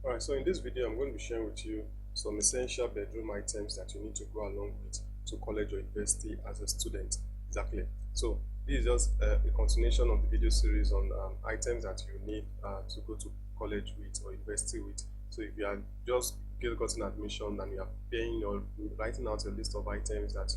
Alright, so in this video I'm going to be sharing with you some essential bedroom items that you need to go along with to college or university as a student. Exactly. So this is just a continuation of the video series on items that you need to go to college with or university with. So if you are just gotten admission and you are paying or writing out a list of items that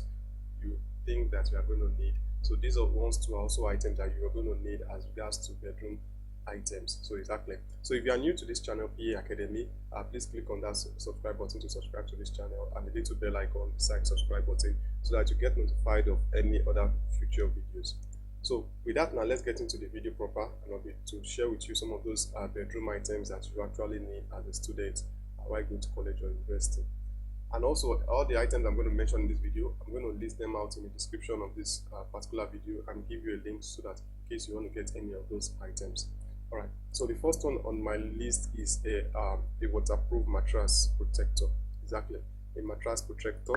you think that you are going to need, so these are ones to also items that you are going to need as regards to bedroom items. So exactly. So if you are new to this channel, PA Academy, please click on that subscribe button to subscribe to this channel and the little bell icon beside subscribe button so that you get notified of any other future videos. So with that, now let's get into the video proper, and I'll be to share with you some of those bedroom items that you actually need as a student while going to college or university. And also all the items I'm going to mention in this video, I'm going to list them out in the description of this particular video and give you a link so that in case you want to get any of those items. Alright, so the first one on my list is a waterproof mattress protector. Exactly, a mattress protector.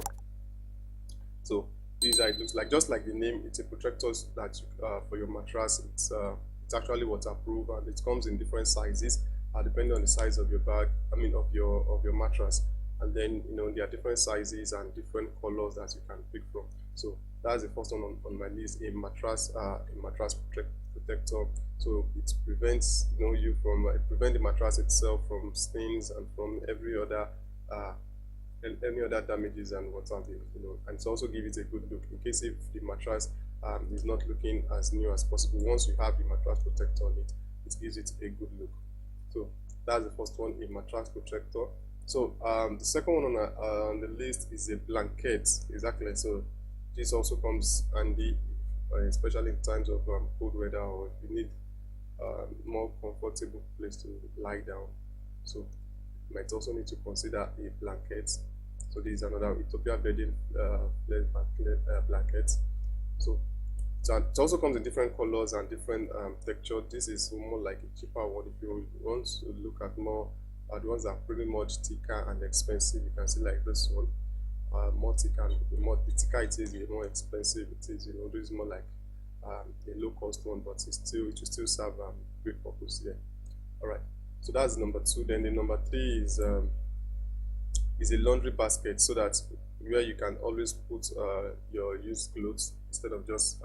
So these are, it looks like, just like the name, it's a protector that for your mattress. It's actually waterproof, and it comes in different sizes depending on the size of your bag. of your mattress. And then there are different sizes and different colors that you can pick from. So that's the first one on my list, a mattress protector. So it prevents you from prevent the mattress itself from stains and from any other damages and what have you. And it's also give it a good look in case if the mattress is not looking as new as possible. Once you have the mattress protector on it, it gives it a good look. So that's the first one, a mattress protector. So the second one on the list is a blanket. Exactly. So this also comes handy, especially in times of cold weather, or if you need more comfortable place to lie down. So you might also need to consider a blanket. So this is another Ethiopia bedding blanket. So it also comes in different colors and different texture. This is more like a cheaper one. If you want to look at more the ones that are pretty much thicker and expensive, you can see like this one, more thicker, and the thicker it is, the more expensive it is. This is more like a low cost one, but it will still serve great purpose here. All right, so that's number two. Then the number three is a laundry basket, so that where you can always put your used clothes instead of just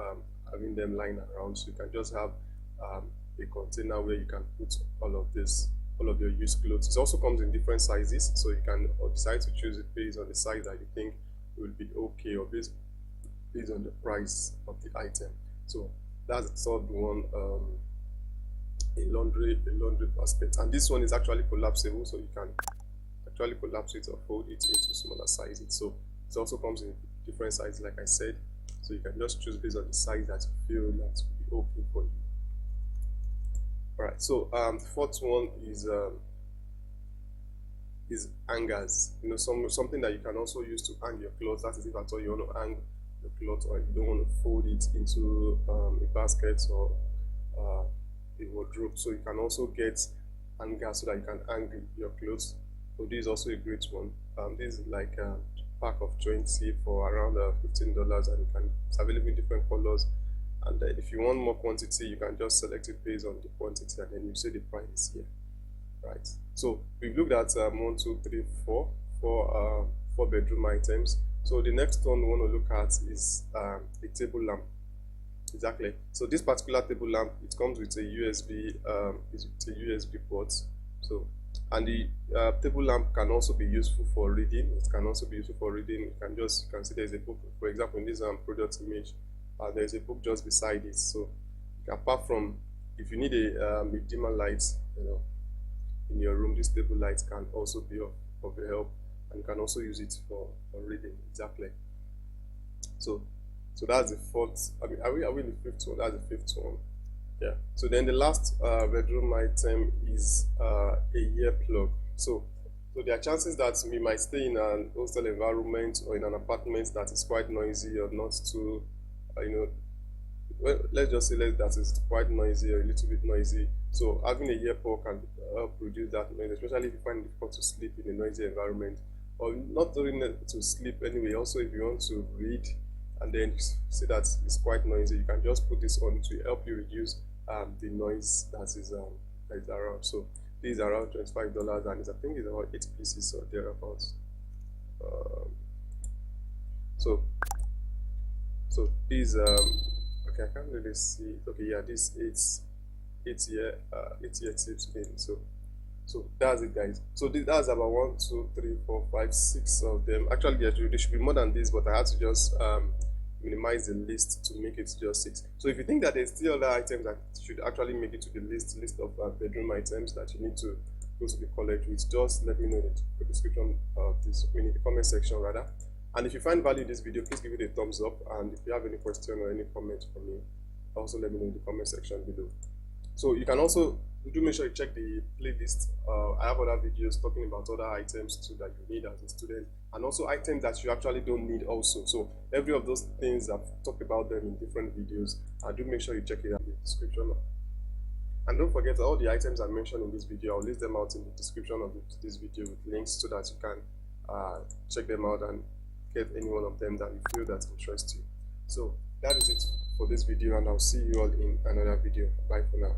having them lying around. So you can just have a container where you can put all of your used clothes. It also comes in different sizes, so you can decide to choose it based on the size that you think will be okay, or based on the price of the item. So that's the third one, a laundry basket, and this one is actually collapsible, so you can actually collapse it or fold it into smaller sizes. So it also comes in different sizes, like I said, so you can just choose based on the size that you feel that will be okay for you. Alright, so the fourth one is hangers. Something that you can also use to hang your clothes. That is, if at all you want to hang the clothes, or you don't want to fold it into a basket or a wardrobe. So you can also get hangers so that you can hang your clothes. So this is also a great one. This is like a pack of 20 for around $15, and it's available in different colors. And if you want more quantity, you can just select it based on the quantity, and then you see the price here. Right. So we've looked at 1, 2, 3, 4 bedroom items. So the next one we want to look at is a table lamp. Exactly. So this particular table lamp, it comes with a USB port. So, and the table lamp can also be useful for reading. It can also be useful for reading. You can see there's a book. For example, in this product image, there's a book just beside it. So apart from, if you need a dimmer light in your room, this table light can also be of help, and you can also use it for reading. Exactly. So that's the fourth. Are we in the fifth one? That's the fifth one. Yeah. So then the last bedroom item is a earplug. So there are chances that we might stay in an hostel environment or in an apartment that is quite noisy or not too well, let's just say that is quite noisy or a little bit noisy. So having a earplug can help reduce that noise, especially if you find it difficult to sleep in a noisy environment, or not only to sleep anyway. Also, if you want to read and then you see that it's quite noisy, you can just put this on to help you reduce the noise that is around. So These are around $25, and I think it's about 8 pieces or thereabouts. So these okay, I can't really see. Okay, yeah, this 8 year tips in. So that's it, guys. So that's about 1, 2, 3, 4, 5, 6 of them. Actually, there should be more than this, but I had to just minimize the list to make it just 6. So if you think that there's still other items that should actually make it to the list of bedroom items that you need to go to the college with, just let me know in the description of this, in the comment section rather. And if you find value in this video, please give it a thumbs up. And if you have any question or any comment for me, also let me know in the comment section below. So you can also do make sure you check the playlist. I have other videos talking about other items too that you need as a student, and also items that you actually don't need also. So every of those things, I've talked about them in different videos. Do make sure you check it out in the description. And don't forget, all the items I mentioned in this video, I'll list them out in the description of this video with links so that you can check them out and get any one of them that you feel that interests you. So that is it for this video, and I'll see you all in another video. Bye for now.